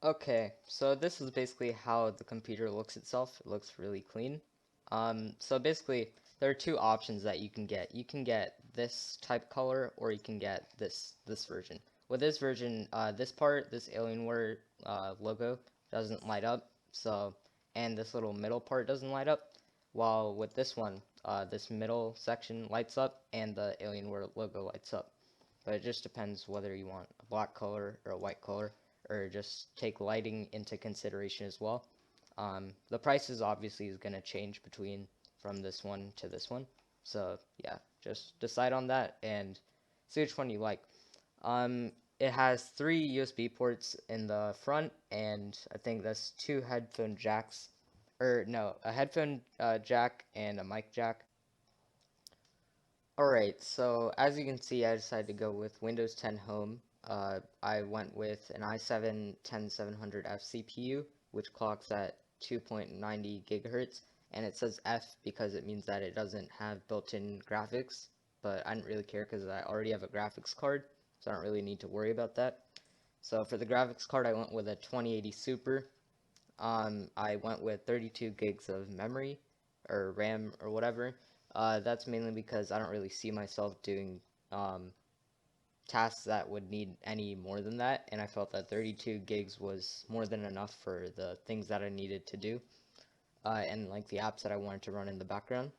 Okay, so this is basically how the computer looks itself. It looks really clean. So basically, there are two options that you can get. You can get this type color, or you can get this version. With this version, this part, this Alienware logo doesn't light up. And this little middle part doesn't light up. While with this one, this middle section lights up, and the Alienware logo lights up. But it just depends whether you want a black color or a white color, or just take lighting into consideration as well. The prices obviously is going to change between from this one to this one. So yeah, just decide on that and see which one you like. Um, it has three USB ports in the front, and I think that's two headphone jacks, or no, a headphone jack and a mic jack. Alright, so as you can see, I decided to go with Windows 10 Home. I went with an i7-10700F CPU, which clocks at 2.90 gigahertz, and it says F because it means that it doesn't have built-in graphics, but I didn't really care because I already have a graphics card, so I don't really need to worry about that. So for the graphics card, I went with a 2080 Super. I went with 32 gigs of memory, or RAM, or whatever. That's mainly because I don't really see myself doing um, tasks that would need any more than that, and I felt that 32 gigs was more than enough for the things that I needed to do, and like the apps that I wanted to run in the background.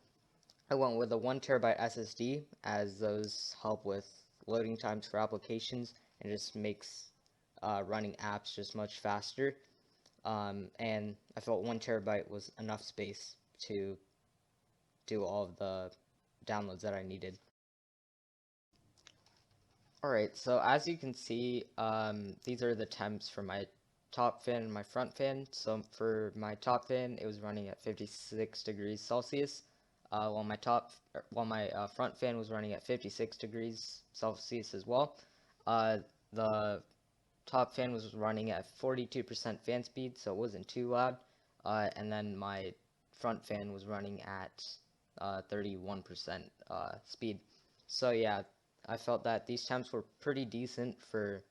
I went with a 1 terabyte SSD, as those help with loading times for applications and just makes running apps just much faster. And I felt 1 terabyte was enough space to do all of the downloads that I needed. Alright, so as you can see, these are the temps for my top fan and my front fan. So for my top fan, it was running at 56 degrees Celsius, while my front fan was running at 56 degrees Celsius as well. The top fan was running at 42% fan speed, so it wasn't too loud. And then my front fan was running at 31% speed. So yeah, I felt that these temps were pretty decent for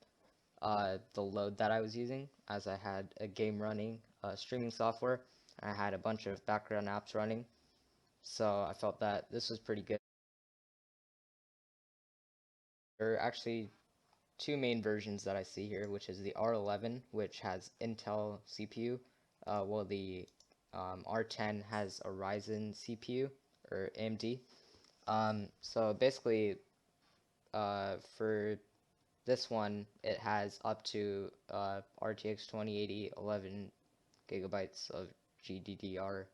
the load that I was using, as I had a game running, streaming software, and I had a bunch of background apps running. So I felt that this was pretty good. There are actually two main versions that I see here, which is the R11, which has Intel CPU, while the R10 has a Ryzen CPU, or AMD. So basically, for this one, it has up to RTX 2080 11 gigabytes of GDDR6,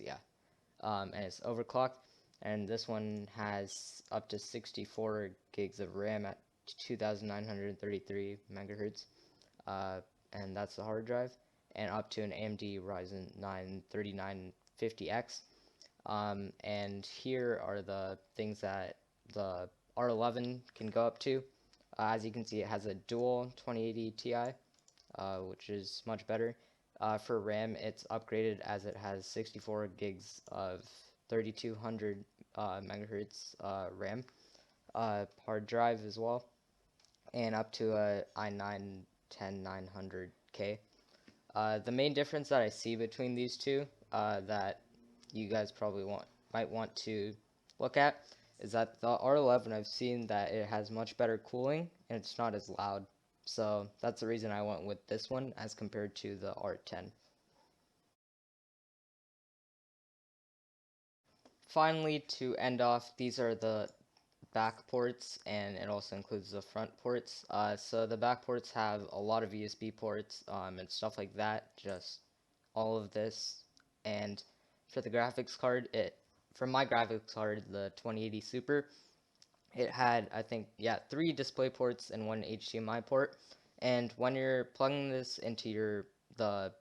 yeah. And it's overclocked. And this one has up to 64 gigs of RAM at 2,933 megahertz, uh, and that's the hard drive, and up to an AMD Ryzen 9 3950X. And here are the things that the R11 can go up to. As you can see, it has a dual 2080 Ti, which is much better. For RAM, it's upgraded as it has 64 gigs of 3200 megahertz RAM, hard drive as well, and up to a i9 10900K. The main difference that I see between these two, that you guys probably might want to look at, is that the R11, I've seen that it has much better cooling and it's not as loud. So that's the reason I went with this one as compared to the R10. Finally, to end off, these are the back ports, and it also includes the front ports. So the back ports have a lot of USB ports and stuff like that, just all of this. And for the graphics card, for my graphics card, the 2080 Super, it had, I think, yeah, three display ports and one HDMI port. And when you're plugging this into the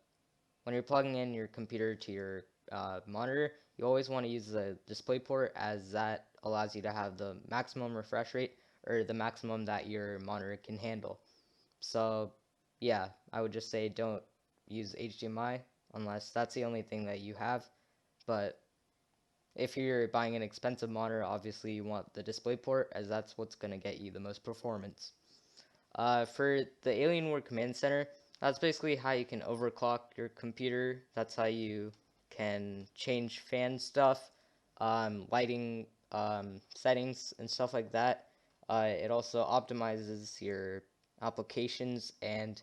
when you're plugging in your computer to your monitor, you always want to use the display port, as that allows you to have the maximum refresh rate, or the maximum that your monitor can handle. So yeah, I would just say don't use HDMI unless that's the only thing that you have. But if you're buying an expensive monitor, obviously you want the display port, as that's what's going to get you the most performance. For the Alienware Command Center, that's basically how you can overclock your computer. That's how you can change fan stuff, lighting settings, and stuff like that. It also optimizes your applications, and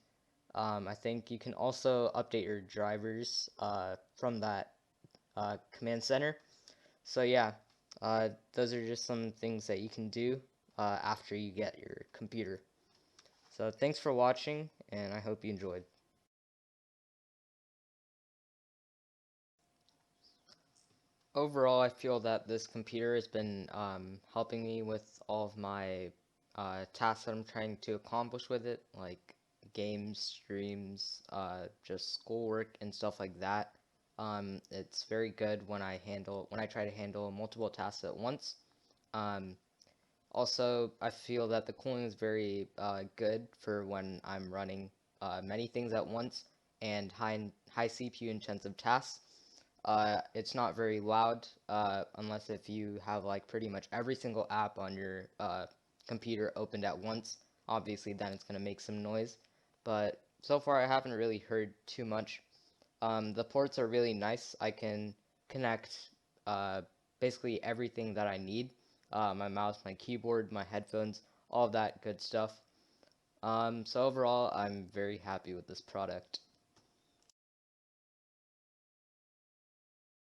I think you can also update your drivers from that command center. So yeah, those are just some things that you can do after you get your computer. So thanks for watching, and I hope you enjoyed. Overall, I feel that this computer has been helping me with all of my tasks that I'm trying to accomplish with it, like games, streams, just schoolwork and stuff like that. It's very good when I try to handle multiple tasks at once. Um, Also, I feel that the cooling is very good for when I'm running many things at once and high CPU intensive tasks. It's not very loud unless if you have like pretty much every single app on your computer opened at once. Obviously, then it's going to make some noise. But so far, I haven't really heard too much. The ports are really nice. I can connect uh, basically everything that I need. My mouse, my keyboard, my headphones, all of that good stuff. So overall, I'm very happy with this product.